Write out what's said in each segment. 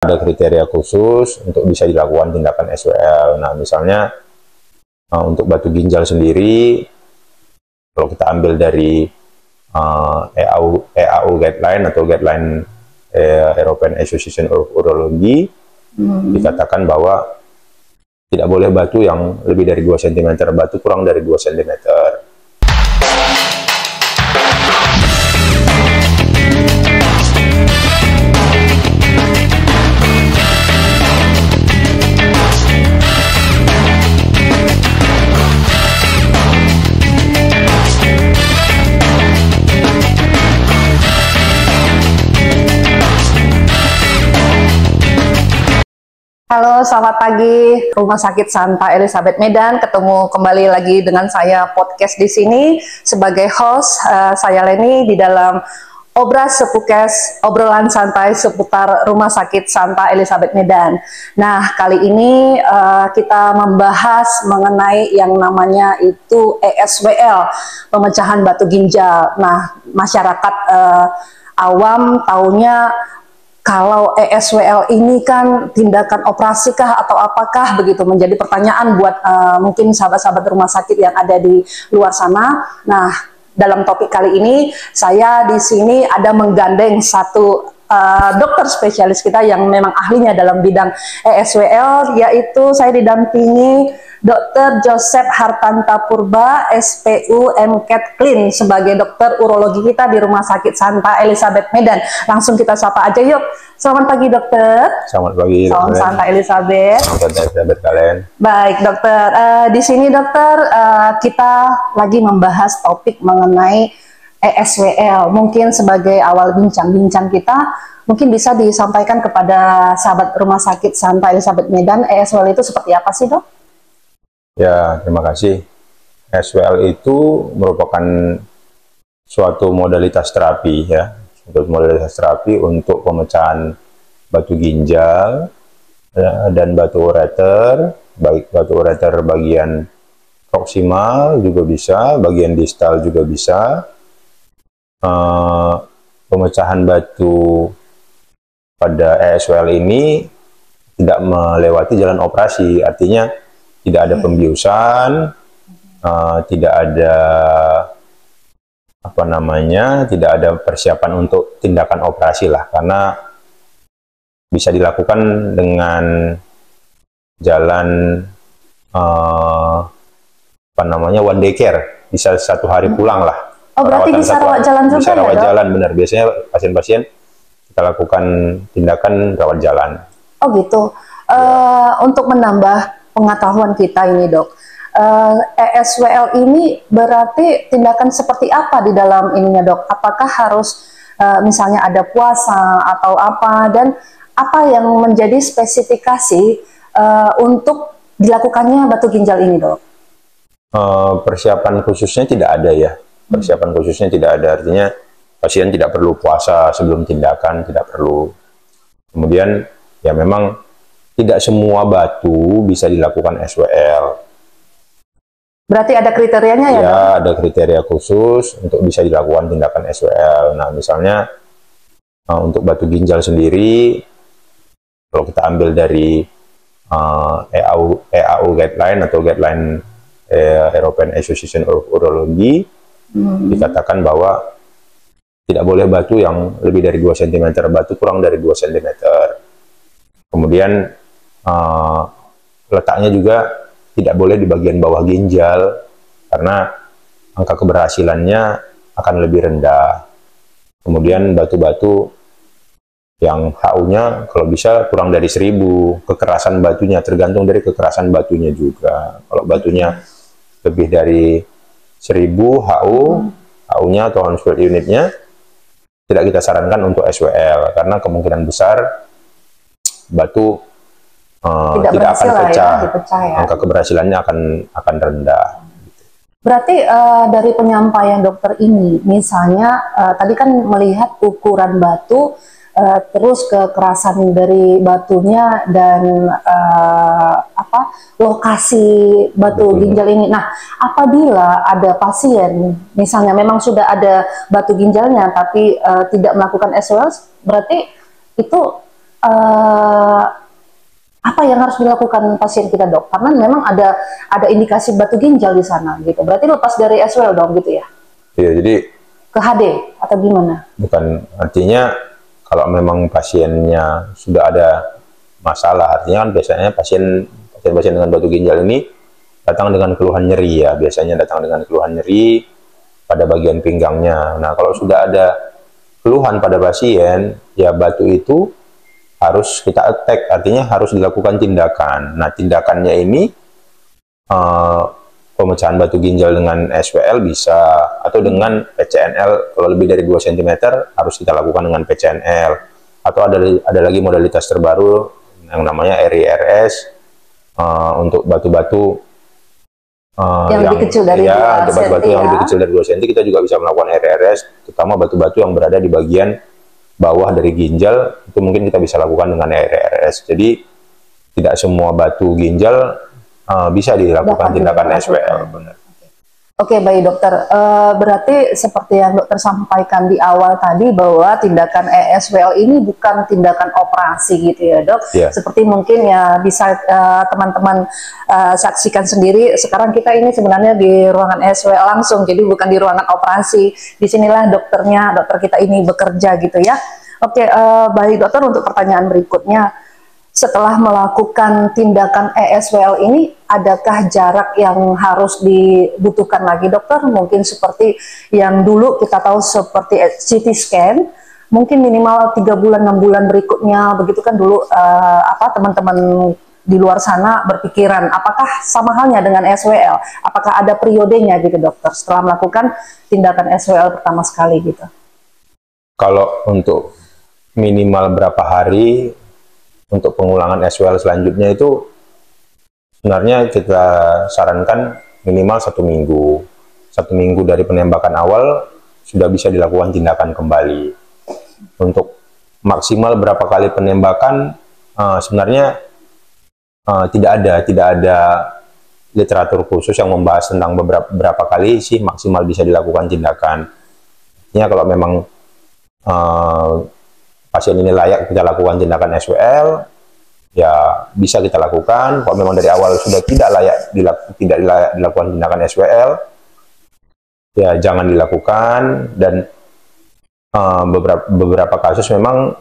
ada kriteria khusus untuk bisa dilakukan tindakan SWL. Nah, misalnya untuk batu ginjal sendiri, kalau kita ambil dari EAU guideline atau guideline European Association of Urology, dikatakan bahwa tidak boleh batu yang lebih dari 2 cm, batu kurang dari 2 cm. Halo, selamat pagi. Rumah Sakit Santa Elizabeth Medan, ketemu kembali lagi dengan saya podcast di sini sebagai host. Saya Leni di dalam Obras Sepukes, obrolan santai seputar Rumah Sakit Santa Elizabeth Medan. Nah, kali ini kita membahas mengenai yang namanya itu ESWL, pemecahan batu ginjal. Nah, masyarakat awam taunya kalau ESWL ini kan tindakan operasi kah atau apakah, begitu menjadi pertanyaan buat mungkin sahabat-sahabat rumah sakit yang ada di luar sana. Nah, dalam topik kali ini saya di sini ada menggandeng satu dokter spesialis kita yang memang ahlinya dalam bidang ESWL, yaitu saya didampingi Dr. Joseph Hartanta Purba, SPU MCAT Clean, sebagai dokter urologi kita di Rumah Sakit Santa Elizabeth Medan. Langsung kita sapa aja yuk. Selamat pagi dokter. Selamat pagi. Salam Santa Elizabeth. Salam Santa Elizabeth kalian. Baik dokter, di sini dokter kita lagi membahas topik mengenai ESWL. Mungkin sebagai awal bincang-bincang kita, mungkin bisa disampaikan kepada sahabat Rumah Sakit Santa Elizabeth Medan, ESWL itu seperti apa sih dok? Ya, terima kasih. SWL itu merupakan suatu modalitas terapi ya, suatu modalitas terapi untuk pemecahan batu ginjal ya, dan batu ureter, baik batu ureter bagian proksimal juga bisa, bagian distal juga bisa. Pemecahan batu pada ESWL ini tidak melewati jalan operasi, artinya tidak ada pembiusan, tidak ada tidak ada persiapan untuk tindakan operasi lah, karena bisa dilakukan dengan jalan one day care, bisa 1 hari pulang lah. Oh, berarti bisa rawat jalan juga bisa rawat ya, jalan, benar. Biasanya pasien-pasien kita lakukan tindakan rawat jalan. Oh gitu. Untuk menambah pengetahuan kita ini dok, ESWL ini berarti tindakan seperti apa di dalam ininya dok? Apakah harus misalnya ada puasa atau apa, dan apa yang menjadi spesifikasi untuk dilakukannya batu ginjal ini dok? Persiapan khususnya tidak ada ya, persiapan khususnya tidak ada, artinya pasien tidak perlu puasa sebelum tindakan, tidak perlu. Kemudian ya memang tidak semua batu bisa dilakukan SWL. Berarti ada kriterianya ya, ya dok? Ada kriteria khusus untuk bisa dilakukan tindakan SWL. Nah, misalnya untuk batu ginjal sendiri, kalau kita ambil dari EAU guideline atau guideline European Association of Urology, dikatakan bahwa tidak boleh batu yang lebih dari 2 cm, batu kurang dari 2 cm. Kemudian letaknya juga tidak boleh di bagian bawah ginjal, karena angka keberhasilannya akan lebih rendah. Kemudian batu-batu yang HU-nya kalau bisa kurang dari 1000, kekerasan batunya tergantung dari kekerasan batunya juga. Kalau batunya lebih dari 1000 HU-nya atau Hounsfield unitnya, tidak kita sarankan untuk SWL, karena kemungkinan besar batu tidak akan pecah, ya. Angka keberhasilannya akan rendah. Berarti dari penyampaian dokter ini, misalnya tadi kan melihat ukuran batu, terus kekerasan dari batunya, dan lokasi batu ginjal ini. Nah, apabila ada pasien, misalnya memang sudah ada batu ginjalnya, tapi tidak melakukan SWL, berarti itu apa yang harus dilakukan pasien kita, Dok? Karena memang ada indikasi batu ginjal di sana gitu. Berarti lepas dari SWL dong gitu ya? Iya, jadi ke HD atau gimana? bukan, artinya kalau memang pasiennya sudah ada masalah, artinya kan biasanya pasien dengan batu ginjal ini datang dengan keluhan nyeri ya, biasanya datang dengan keluhan nyeri pada bagian pinggangnya. Nah, kalau sudah ada keluhan pada pasien, ya batu itu harus kita attack, artinya harus dilakukan tindakan. Nah, tindakannya ini pemecahan batu ginjal dengan SWL bisa, atau dengan PCNL kalau lebih dari 2 cm harus kita lakukan dengan PCNL, atau ada lagi modalitas terbaru yang namanya RIRS untuk batu-batu yang lebih kecil dari ya, 2 batu-batu cm yang lebih kecil dari 2 cm kita juga bisa melakukan RIRS, terutama batu-batu yang berada di bagian bawah dari ginjal, itu mungkin kita bisa lakukan dengan RIRS. Jadi tidak semua batu ginjal bisa dilakukan tindakan SWL. Benar. Oke, baik dokter. Berarti seperti yang dokter sampaikan di awal tadi bahwa tindakan ESWL ini bukan tindakan operasi gitu ya, Dok. Yeah. Seperti mungkin ya bisa teman-teman saksikan sendiri. Sekarang kita ini sebenarnya di ruangan ESWL langsung, jadi bukan di ruangan operasi. Disinilah dokter kita ini bekerja gitu ya. Oke, baik dokter, untuk pertanyaan berikutnya. Setelah melakukan tindakan ESWL ini, adakah jarak yang harus dibutuhkan lagi, dokter? Mungkin seperti yang dulu kita tahu seperti CT scan, mungkin minimal 3 bulan, 6 bulan berikutnya, begitu kan dulu teman-teman di luar sana berpikiran, apakah sama halnya dengan SWL? Apakah ada periodenya gitu, dokter, setelah melakukan tindakan SWL pertama sekali gitu? Kalau untuk minimal berapa hari untuk pengulangan SWL selanjutnya itu sebenarnya kita sarankan minimal 1 minggu. 1 minggu dari penembakan awal sudah bisa dilakukan tindakan kembali. Untuk maksimal berapa kali penembakan sebenarnya tidak ada literatur khusus yang membahas tentang berapa kali sih maksimal bisa dilakukan tindakan. Ya, kalau memang pasien ini layak kita lakukan tindakan SWL, ya bisa kita lakukan. Kalau memang dari awal sudah tidak layak dilakukan tindakan SWL, ya jangan dilakukan. Dan beberapa kasus memang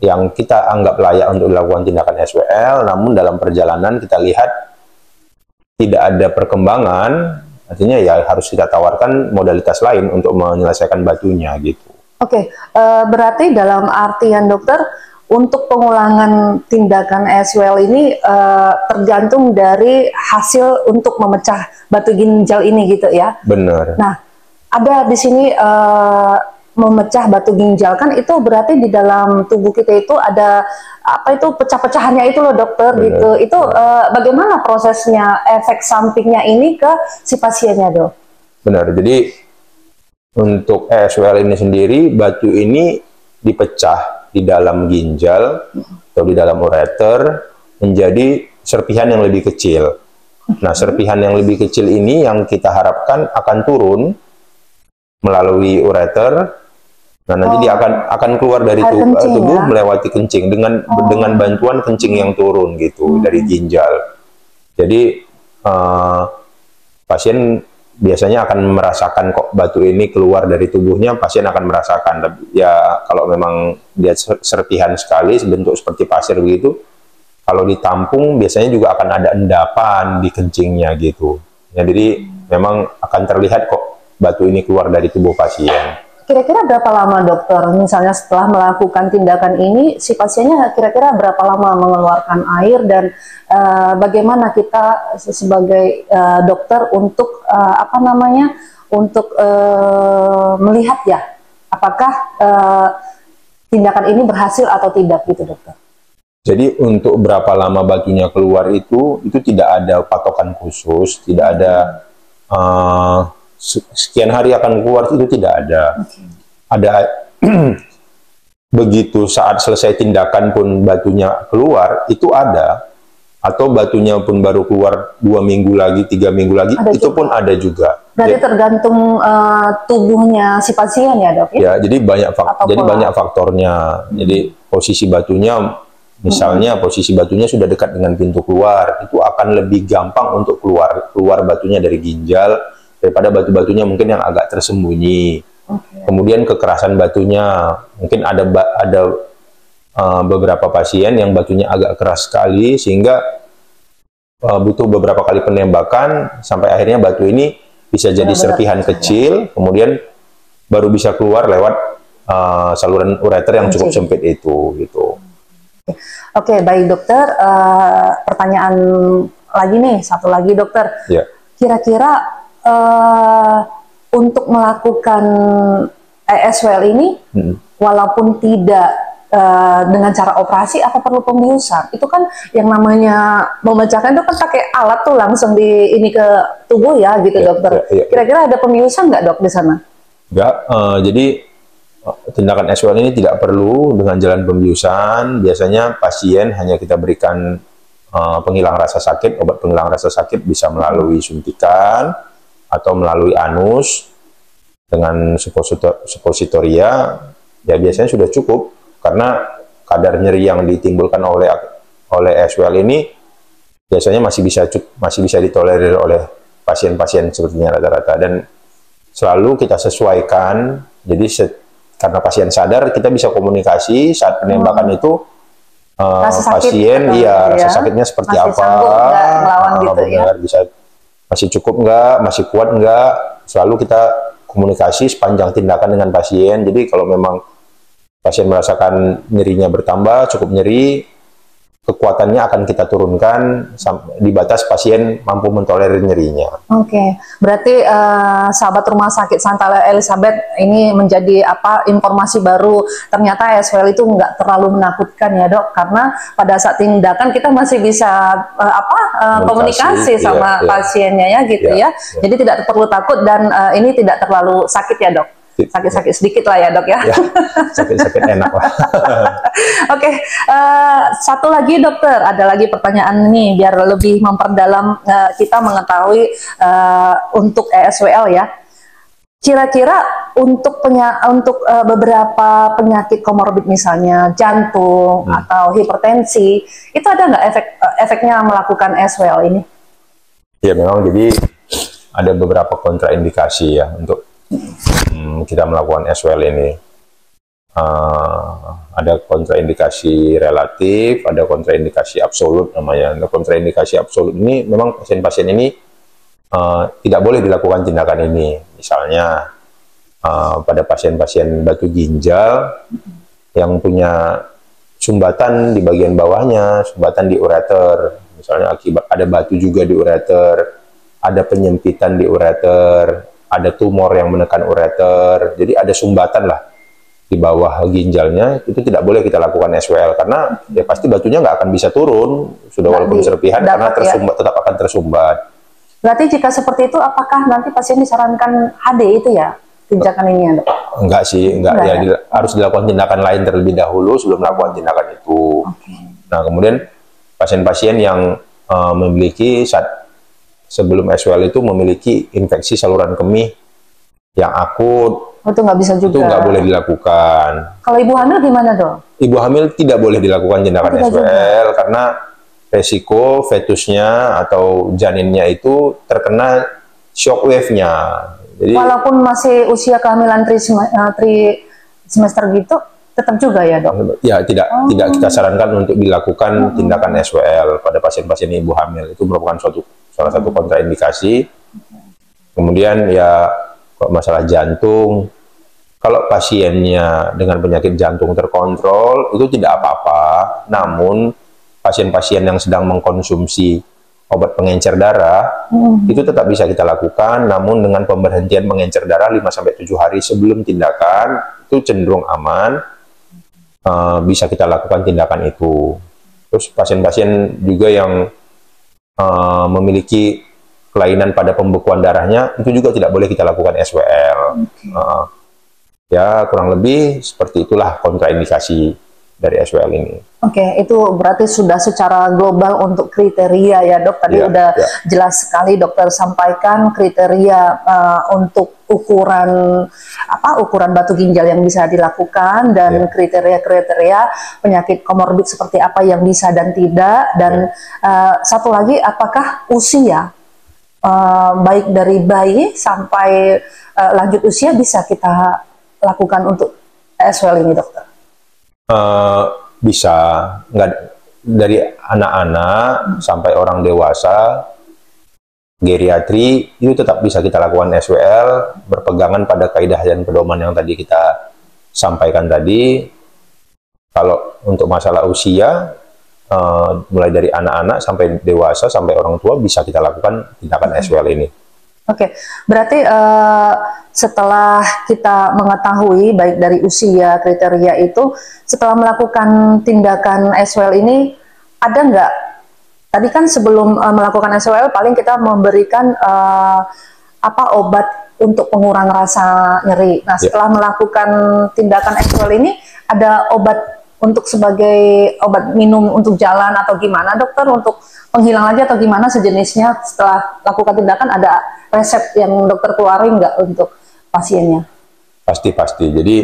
yang kita anggap layak untuk dilakukan tindakan SWL, namun dalam perjalanan kita lihat tidak ada perkembangan, artinya ya harus kita tawarkan modalitas lain untuk menyelesaikan batunya gitu. Oke, berarti dalam artian dokter, untuk pengulangan tindakan SWL ini tergantung dari hasil untuk memecah batu ginjal ini gitu ya? Benar. Nah, ada di sini memecah batu ginjal, kan itu berarti di dalam tubuh kita itu ada apa itu pecah-pecahannya itu loh dokter. Benar. Gitu. Itu bagaimana prosesnya, efek sampingnya ini ke si pasiennya, Dok? Benar, jadi untuk ESWL ini sendiri, batu ini dipecah di dalam ginjal atau di dalam ureter menjadi serpihan yang lebih kecil. Nah, serpihan yang lebih kecil ini yang kita harapkan akan turun melalui ureter. Nah, nanti dia akan keluar dari tubuh ya? Melewati kencing dengan bantuan kencing yang turun gitu dari ginjal. Jadi pasien biasanya akan merasakan kok batu ini keluar dari tubuhnya, pasien akan merasakan. Ya kalau memang dia serpihan sekali, bentuk seperti pasir begitu, kalau ditampung biasanya juga akan ada endapan di kencingnya gitu. Ya, jadi memang akan terlihat kok batu ini keluar dari tubuh pasien. Kira-kira berapa lama dokter, misalnya setelah melakukan tindakan ini, si pasiennya kira-kira berapa lama mengeluarkan air, dan bagaimana kita sebagai dokter untuk untuk melihat ya, apakah tindakan ini berhasil atau tidak gitu, dokter? Jadi untuk berapa lama batunya keluar itu tidak ada patokan khusus, tidak ada sekian hari akan keluar, itu tidak ada. Okay. Ada begitu saat selesai tindakan pun batunya keluar, itu ada. Atau batunya pun baru keluar 2 minggu lagi, 3 minggu lagi, ada itu juga. Pun ada juga. Berarti tergantung tubuhnya si pasien ya, Dok? Ya, jadi banyak faktornya. Jadi posisi batunya Misalnya posisi batunya sudah dekat dengan pintu keluar, itu akan lebih gampang untuk keluar batunya dari ginjal daripada batu-batunya mungkin yang agak tersembunyi. Kemudian kekerasan batunya, mungkin ada beberapa pasien yang batunya agak keras sekali sehingga butuh beberapa kali penembakan sampai akhirnya batu ini bisa jadi serpihan kecil, kemudian baru bisa keluar lewat saluran ureter yang cukup sempit itu, gitu. Oke, baik dokter. Pertanyaan lagi nih, satu lagi dokter. Ya. Kira-kira untuk melakukan ESWL ini, walaupun tidak dengan cara operasi, apa perlu pembiusan? Itu kan yang namanya memecahkan itu kan pakai alat tuh langsung di ini ke tubuh ya, gitu dokter. Kira-kira ada pembiusan nggak dok di sana? Enggak. Jadi tindakan ESWL ini tidak perlu dengan jalan pembiusan. Biasanya pasien hanya kita berikan penghilang rasa sakit, obat penghilang rasa sakit bisa melalui suntikan atau melalui anus dengan suppositoria. Ya biasanya sudah cukup karena kadar nyeri yang ditimbulkan oleh ESWL ini biasanya masih bisa ditolerir oleh pasien-pasien sepertinya rata-rata, dan selalu kita sesuaikan. Jadi karena pasien sadar, kita bisa komunikasi saat penembakan itu pasien, rasa sakitnya seperti masih apa, melawan gitu benar, bisa masih cukup nggak, masih kuat nggak, selalu kita komunikasi sepanjang tindakan dengan pasien. Jadi kalau memang pasien merasakan nyerinya bertambah, cukup nyeri, kekuatannya akan kita turunkan di batas pasien mampu mentolerir nyerinya. Oke, berarti sahabat rumah sakit Santa Elizabeth ini menjadi informasi baru. Ternyata ESWL itu nggak terlalu menakutkan ya dok, karena pada saat tindakan kita masih bisa komunikasi sama pasiennya ya gitu ya. Jadi tidak perlu takut dan ini tidak terlalu sakit ya dok. Sakit-sakit sedikit lah ya dok ya. Sakit-sakit enak lah. Oke, satu lagi dokter, ada lagi pertanyaan nih biar lebih memperdalam kita mengetahui untuk ESWL ya. Kira-kira untuk beberapa penyakit komorbid misalnya jantung atau hipertensi, itu ada nggak efeknya melakukan ESWL ini? Ya memang, jadi ada beberapa kontraindikasi ya untuk kita melakukan ESWL ini. Ada kontraindikasi relatif, ada kontraindikasi absolut namanya. Nah, kontraindikasi absolut ini memang pasien-pasien ini tidak boleh dilakukan tindakan ini. Misalnya pada pasien-pasien batu ginjal yang punya sumbatan di bagian bawahnya, sumbatan di ureter, misalnya akibat ada batu juga di ureter, ada penyempitan di ureter, ada tumor yang menekan ureter, jadi ada sumbatan lah di bawah ginjalnya, itu tidak boleh kita lakukan ESWL karena ya pasti batunya nggak akan bisa turun, sudah walaupun serpihan karena tersumbat, tetap akan tersumbat. Berarti jika seperti itu, apakah nanti pasien disarankan HD itu ya, tindakan ini ya dok? Enggak sih, enggak ya, harus dilakukan tindakan lain terlebih dahulu sebelum melakukan tindakan itu. Nah kemudian pasien-pasien yang memiliki sebelum ESWL itu memiliki infeksi saluran kemih yang akut, itu nggak bisa juga. Itu nggak boleh dilakukan. Kalau ibu hamil gimana dong? Ibu hamil tidak boleh dilakukan tindakan ESWL karena resiko fetusnya atau janinnya itu terkena shock wave-nya. Jadi walaupun masih usia kehamilan tri semester gitu, tetap juga ya dok? Ya tidak kita sarankan untuk dilakukan tindakan ESWL pada pasien-pasien ibu hamil. Itu merupakan salah satu kontraindikasi. Kemudian ya masalah jantung, kalau pasiennya dengan penyakit jantung terkontrol itu tidak apa-apa, namun pasien-pasien yang sedang mengkonsumsi obat pengencer darah itu tetap bisa kita lakukan, namun dengan pemberhentian pengencer darah 5-7 hari sebelum tindakan itu cenderung aman, bisa kita lakukan tindakan itu. Terus pasien-pasien juga yang memiliki kelainan pada pembekuan darahnya itu juga tidak boleh kita lakukan ESWL. Ya kurang lebih seperti itulah kontraindikasi dari SWL ini. Oke, itu berarti sudah secara global untuk kriteria ya dok. Tadi udah jelas sekali dokter sampaikan kriteria untuk ukuran batu ginjal yang bisa dilakukan dan kriteria-kriteria penyakit komorbid seperti apa yang bisa dan tidak. Dan satu lagi, apakah usia baik dari bayi sampai lanjut usia bisa kita lakukan untuk SWL ini dokter? Bisa, nggak dari anak-anak sampai orang dewasa, geriatri itu tetap bisa kita lakukan SWL berpegangan pada kaidah dan pedoman yang tadi kita sampaikan tadi. Kalau untuk masalah usia, mulai dari anak-anak sampai dewasa sampai orang tua bisa kita lakukan tindakan SWL ini. Oke, berarti setelah kita mengetahui baik dari usia kriteria itu, setelah melakukan tindakan SWL ini, ada nggak? Tadi kan sebelum melakukan SWL paling kita memberikan obat untuk pengurang rasa nyeri. Nah, setelah melakukan tindakan SWL ini, ada obat untuk sebagai obat minum untuk jalan atau gimana dokter, untuk penghilang aja atau gimana sejenisnya? Setelah lakukan tindakan ada resep yang dokter keluarin nggak untuk pasiennya? Pasti. Jadi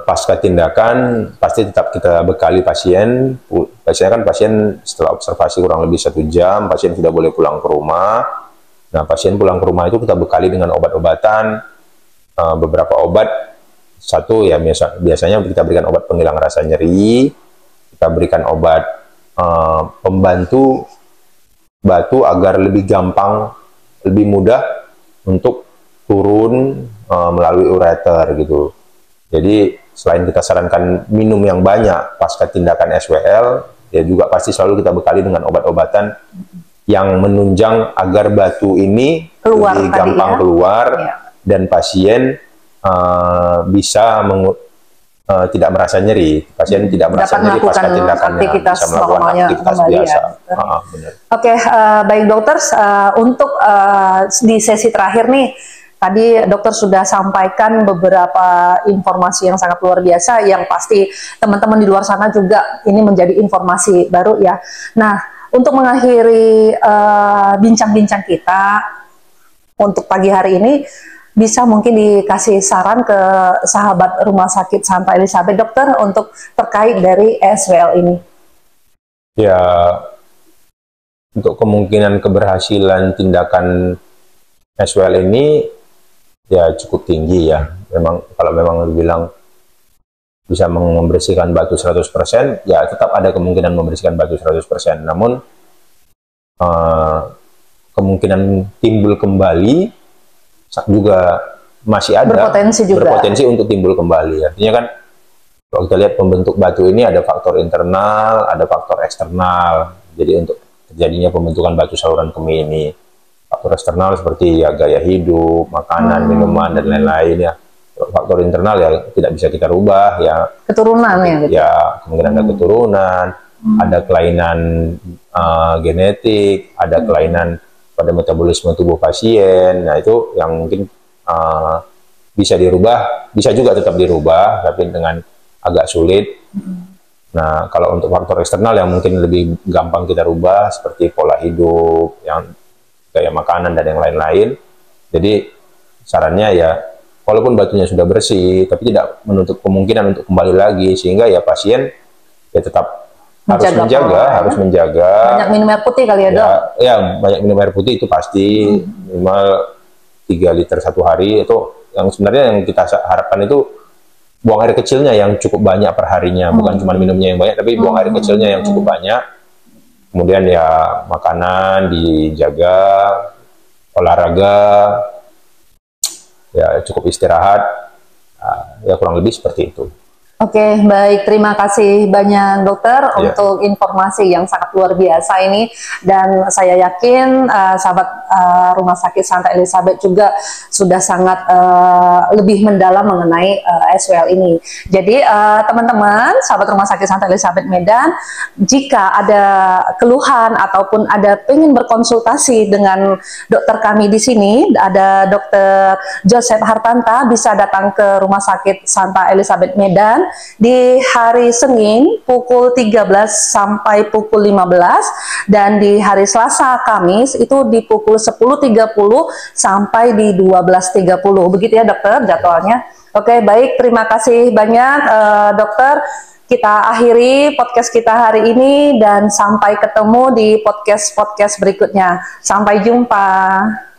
pasca tindakan pasti tetap kita bekali pasien. Biasanya kan pasien setelah observasi kurang lebih 1 jam, pasien sudah boleh pulang ke rumah. Nah, pasien pulang ke rumah itu kita bekali dengan obat-obatan, beberapa obat. Satu ya biasanya kita berikan obat penghilang rasa nyeri, kita berikan obat pembantu batu agar lebih gampang, lebih mudah untuk turun melalui ureter gitu. Jadi selain kita sarankan minum yang banyak pasca tindakan SWL, ya juga pasti selalu kita bekali dengan obat-obatan yang menunjang agar batu ini lebih gampang keluar dan pasien bisa tidak merasa nyeri. Pasien tidak merasa nyeri pasca tindakannya, bisa melakukan aktivitas biasa. Benar. Oke, baik dokter, untuk di sesi terakhir nih, tadi dokter sudah sampaikan beberapa informasi yang sangat luar biasa, yang pasti teman-teman di luar sana juga ini menjadi informasi baru ya. Nah, untuk mengakhiri bincang-bincang kita untuk pagi hari ini, bisa mungkin dikasih saran ke sahabat Rumah Sakit Santa Elizabeth dokter untuk terkait dari SWL ini? Ya, untuk kemungkinan keberhasilan tindakan SWL ini ya cukup tinggi ya. Memang kalau memang dibilang bisa membersihkan batu 100%, ya tetap ada kemungkinan membersihkan batu 100%. Namun kemungkinan timbul kembali juga masih ada, berpotensi untuk timbul kembali. Artinya kan kalau kita lihat pembentuk batu ini ada faktor internal, ada faktor eksternal. Jadi untuk terjadinya pembentukan batu saluran kemih ini, faktor eksternal seperti ya gaya hidup, makanan, minuman dan lain-lain ya. Faktor internal ya tidak bisa kita rubah ya. Keturunan ya. Gitu. Ya kemungkinan ada keturunan, ada kelainan genetik, ada kelainan pada metabolisme tubuh pasien. Nah itu yang mungkin bisa dirubah, bisa juga tetap dirubah, tapi dengan agak sulit. Nah kalau untuk faktor eksternal yang mungkin lebih gampang kita rubah, seperti pola hidup, yang gaya makanan dan yang lain-lain. Jadi sarannya ya, walaupun batunya sudah bersih, tapi tidak menutup kemungkinan untuk kembali lagi, sehingga ya pasien ya tetap harus menjaga. Banyak minum air putih kali ya, dok? Ya, banyak minum air putih itu pasti, minimal 3 liter 1 hari. Itu yang sebenarnya yang kita harapkan itu buang air kecilnya yang cukup banyak per harinya, bukan cuma minumnya yang banyak, tapi buang air kecilnya yang cukup banyak. Kemudian ya makanan dijaga, olahraga, ya cukup istirahat, ya kurang lebih seperti itu. Oke, baik. Terima kasih banyak dokter untuk informasi yang sangat luar biasa ini, dan saya yakin sahabat Rumah Sakit Santa Elizabeth juga sudah sangat lebih mendalam mengenai SWL ini. Jadi teman-teman sahabat Rumah Sakit Santa Elizabeth Medan, jika ada keluhan ataupun ada pengen berkonsultasi dengan dokter kami di sini, ada Dokter Joseph Hartanta, bisa datang ke Rumah Sakit Santa Elizabeth Medan di hari Senin pukul 13 sampai pukul 15, dan di hari Selasa Kamis itu di pukul 10.30 sampai di 12.30. Begitu ya dokter jadwalnya. Oke, baik, terima kasih banyak dokter. Kita akhiri podcast kita hari ini dan sampai ketemu di podcast-podcast berikutnya. Sampai jumpa.